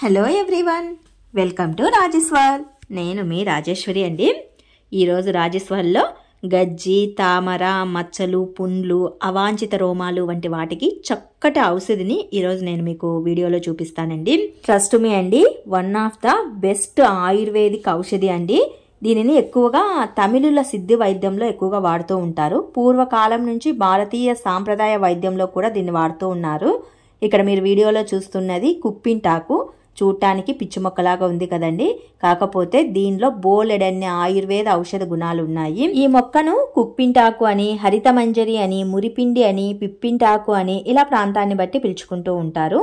Hello everyone, welcome to Rajeshwar. నేను మీ రాజేశ్వరి అండి. ఈరోజు రాజేశ్వర్లో గజ్జి, తామర, మచ్చలు, పుండ్లు, అవాంఛిత రోమాలు వంటి వాటికి చక్కటి ఔషధిని ఈరోజు నేను మీకు వీడియోలో చూపిస్తానండి. ట్రస్ట్ మీ అండి, one of the best ayurvedic ఔషధి అండి. దీనిని ఎక్కువగా తమిళుల సిద్ధి వైద్యంలో ఎక్కువగా వాడుతూ ఉంటారు. పూర్వకాలం నుంచి భారతీయ సాంప్రదాయ వైద్యంలో కూడా దీన్ని వాడుతూ ఉన్నారు. ఇక్కడ మీరు వీడియోలో చూస్తున్నది కుప్పింటాకు. చూడటానికి పిచ్చి మొక్కలాగా ఉంది కదండి, కాకపోతే దీనిలో బోలెడన్ని ఆయుర్వేద ఔషధ గుణాలు ఉన్నాయి. ఈ మొక్కను కుప్పింటాకు అని, హరితమంజరి అని, మురిపిండి అని, పిప్పింటాకు అని ఇలా ప్రాంతాన్ని బట్టి పిలుచుకుంటూ ఉంటారు.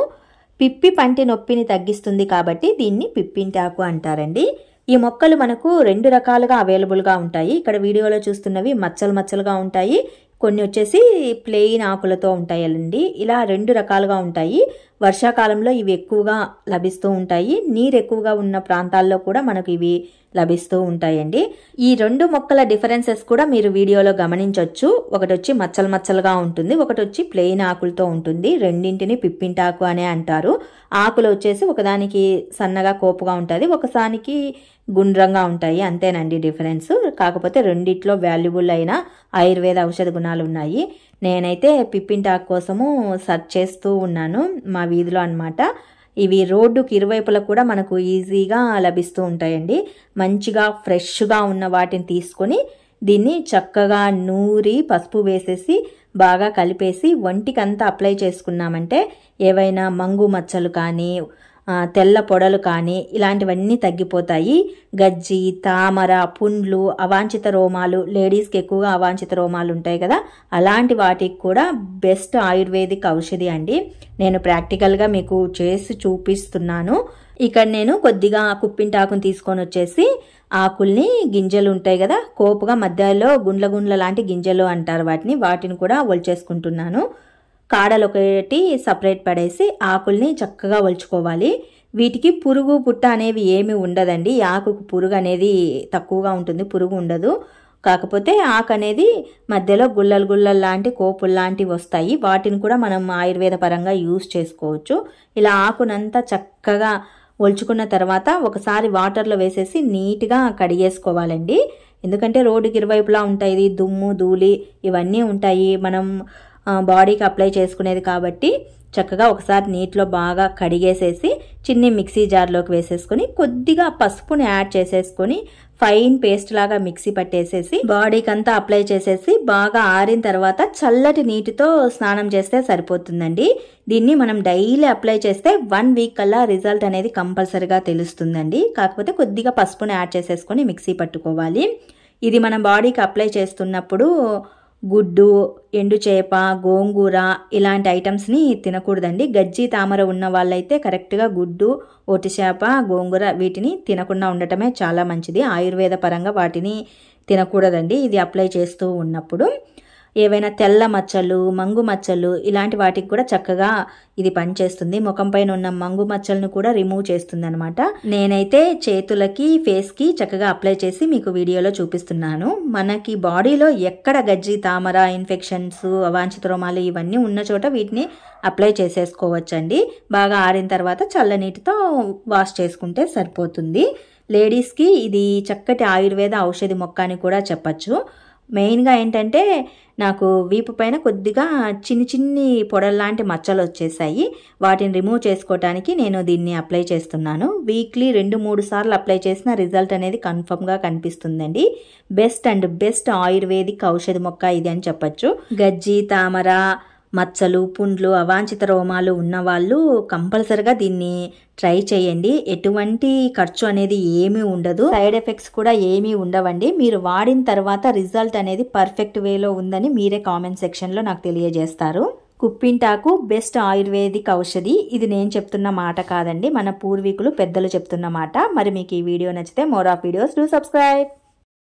పిప్పి పంటి నొప్పిని తగ్గిస్తుంది కాబట్టి దీన్ని పిప్పింటాకు అంటారండి. ఈ మొక్కలు మనకు రెండు రకాలుగా అవైలబుల్గా ఉంటాయి. ఇక్కడ వీడియోలో చూస్తున్నవి మచ్చలు మచ్చలుగా ఉంటాయి, కొన్ని వచ్చేసి ప్లెయిన్ ఆకులతో ఉంటాయండి. ఇలా రెండు రకాలుగా ఉంటాయి. వర్షాకాలంలో ఇవి ఎక్కువగా లభిస్తూ ఉంటాయి. నీరు ఎక్కువగా ఉన్న ప్రాంతాల్లో కూడా మనకు ఇవి లభిస్తూ ఉంటాయండి. ఈ రెండు మొక్కల డిఫరెన్సెస్ కూడా మీరు వీడియోలో గమనించవచ్చు. ఒకటి వచ్చి మచ్చలు మచ్చలుగా ఉంటుంది, ఒకటి వచ్చి ప్లెయిన్ ఆకులతో ఉంటుంది. రెండింటిని పిప్పింటాకు అనే అంటారు. ఆకులు వచ్చేసి ఒకదానికి సన్నగా కోపుగా ఉంటుంది, ఒకసానికి గుండ్రంగా ఉంటాయి. అంతేనండి డిఫరెన్స్. కాకపోతే రెండిట్లో వాల్యుబుల్ అయిన ఆయుర్వేద ఔషధ గుణాలు ఉన్నాయి. నేనైతే పిప్పింటాకు కోసము సెర్చ్ చేస్తూ ఉన్నాను మా వీధిలో అన్నమాట. ఇవి రోడ్డుకి ఇరువైపులా కూడా మనకు ఈజీగా లభిస్తూ ఉంటాయండి. మంచిగా ఫ్రెష్గా ఉన్న వాటిని తీసుకొని దీన్ని చక్కగా నూరి పసుపు వేసేసి బాగా కలిపేసి ఒంటికంతా అప్లై చేసుకున్నామంటే ఏవైనా మంగు మచ్చలు కానీ, తెల్ల పొడలు కానీ ఇలాంటివన్నీ తగ్గిపోతాయి. గజ్జి, తామర, పుండ్లు, అవాంఛిత రోమాలు, లేడీస్కి ఎక్కువగా అవాంఛిత రోమాలు ఉంటాయి కదా, అలాంటి వాటికి కూడా బెస్ట్ ఆయుర్వేదిక్ ఔషధి అండి. నేను ప్రాక్టికల్గా మీకు చేసి చూపిస్తున్నాను. ఇక్కడ నేను కొద్దిగా కుప్పింటాకుని తీసుకొని వచ్చేసి ఆకుల్ని, గింజలు ఉంటాయి కదా కోపుగా మధ్యలో గుండ్ల గుండ్ల లాంటి గింజలు అంటారు వాటిని కూడా ఒలిచేసుకుంటున్నాను. కాడలు ఒకటి సపరేట్ పడేసి ఆకుల్ని చక్కగా ఒలుచుకోవాలి. వీటికి పురుగు పుట్ట అనేవి ఏమి ఉండదండి. ఆకుకు పురుగు అనేది తక్కువగా ఉంటుంది, పురుగు ఉండదు. కాకపోతే ఆకు అనేది మధ్యలో గుల్లలు గుల్లలు లాంటి కోపులు లాంటివి వస్తాయి. వాటిని కూడా మనం ఆయుర్వేద పరంగా యూజ్ చేసుకోవచ్చు. ఇలా ఆకునంతా చక్కగా ఒలుచుకున్న తర్వాత ఒకసారి వాటర్లో వేసేసి నీట్గా కడిగేసుకోవాలండి. ఎందుకంటే రోడ్డుకి ఇరువైపులా ఉంటాయి, దుమ్ము ధూళి ఇవన్నీ ఉంటాయి. మనం బాడీకి అప్లై చేసుకునేది కాబట్టి చక్కగా ఒకసారి నీటిలో బాగా కడిగేసేసి చిన్ని మిక్సీ జార్లోకి వేసేసుకొని కొద్దిగా పసుపుని యాడ్ చేసేసుకొని ఫైన్ పేస్ట్ లాగా మిక్సీ పట్టేసేసి బాడీకి అంతా అప్లై చేసేసి బాగా ఆరిన తర్వాత చల్లటి నీటితో స్నానం చేస్తే సరిపోతుందండి. దీన్ని మనం డైలీ అప్లై చేస్తే 1 వీక్ కల్లా రిజల్ట్ అనేది కంపల్సరీగా తెలుస్తుందండి. కాకపోతే కొద్దిగా పసుపుని యాడ్ చేసేసుకొని మిక్సీ పట్టుకోవాలి. ఇది మనం బాడీకి అప్లై చేస్తున్నప్పుడు గుడ్డు, ఎండు చేప, గోంగూర ఇలాంటి ఐటమ్స్ని తినకూడదండి. గజ్జి, తామర ఉన్న వాళ్ళైతే కరెక్ట్గా గుడ్డు, ఒట్టి చేప, గోంగూర వీటిని తినకుండా ఉండటమే చాలా మంచిది. ఆయుర్వేద పరంగా వాటిని తినకూడదండి ఇది అప్లై చేస్తూ ఉన్నప్పుడు. ఏవైనా తెల్ల మచ్చలు, మంగు మచ్చలు ఇలాంటి వాటికి కూడా చక్కగా ఇది పనిచేస్తుంది. ముఖం పైన ఉన్న మంగు మచ్చలను కూడా రిమూవ్ చేస్తుంది అనమాట. నేనైతే చేతులకి, ఫేస్కి చక్కగా అప్లై చేసి మీకు వీడియోలో చూపిస్తున్నాను. మనకి బాడీలో ఎక్కడ గజ్జి, తామర, ఇన్ఫెక్షన్స్, అవాంఛిత రోమాలు ఇవన్నీ ఉన్న చోట వీటిని అప్లై చేసేసుకోవచ్చండి. బాగా ఆరిన తర్వాత చల్లనీటితో వాష్ చేసుకుంటే సరిపోతుంది. లేడీస్కి ఇది చక్కటి ఆయుర్వేద ఔషధి మొక్క అని కూడా చెప్పచ్చు. మెయిన్గా ఏంటంటే నాకు వీపు పైన కొద్దిగా చిన్ని పొడల్లాంటి మచ్చలు వచ్చేసాయి. వాటిని రిమూవ్ చేసుకోవటానికి నేను దీన్ని అప్లై చేస్తున్నాను. వీక్లీ 2-3 సార్లు అప్లై చేసిన రిజల్ట్ అనేది కన్ఫర్మ్గా కనిపిస్తుందండి. బెస్ట్ ఆయుర్వేదిక్ ఔషధి మొక్క ఇది అని చెప్పచ్చు. గజ్జి, తామర, మచ్చలు, పుండ్లు, అవాంఛిత రోమాలు ఉన్నవాళ్ళు కంపల్సరిగా దీన్ని ట్రై చేయండి. ఎటువంటి ఖర్చు అనేది ఏమీ ఉండదు, సైడ్ ఎఫెక్ట్స్ కూడా ఏమీ ఉండవండి. మీరు వాడిన తర్వాత రిజల్ట్ అనేది పర్ఫెక్ట్ వేలో ఉందని మీరే కామెంట్ సెక్షన్లో నాకు తెలియజేస్తారు. కుప్పింటాకు బెస్ట్ ఆయుర్వేదిక్ ఔషధి. ఇది నేను చెప్తున్న మాట కాదండి, మన పూర్వీకులు పెద్దలు చెప్తున్న మాట. మరి మీకు ఈ వీడియో నచ్చితే more of videos do subscribe.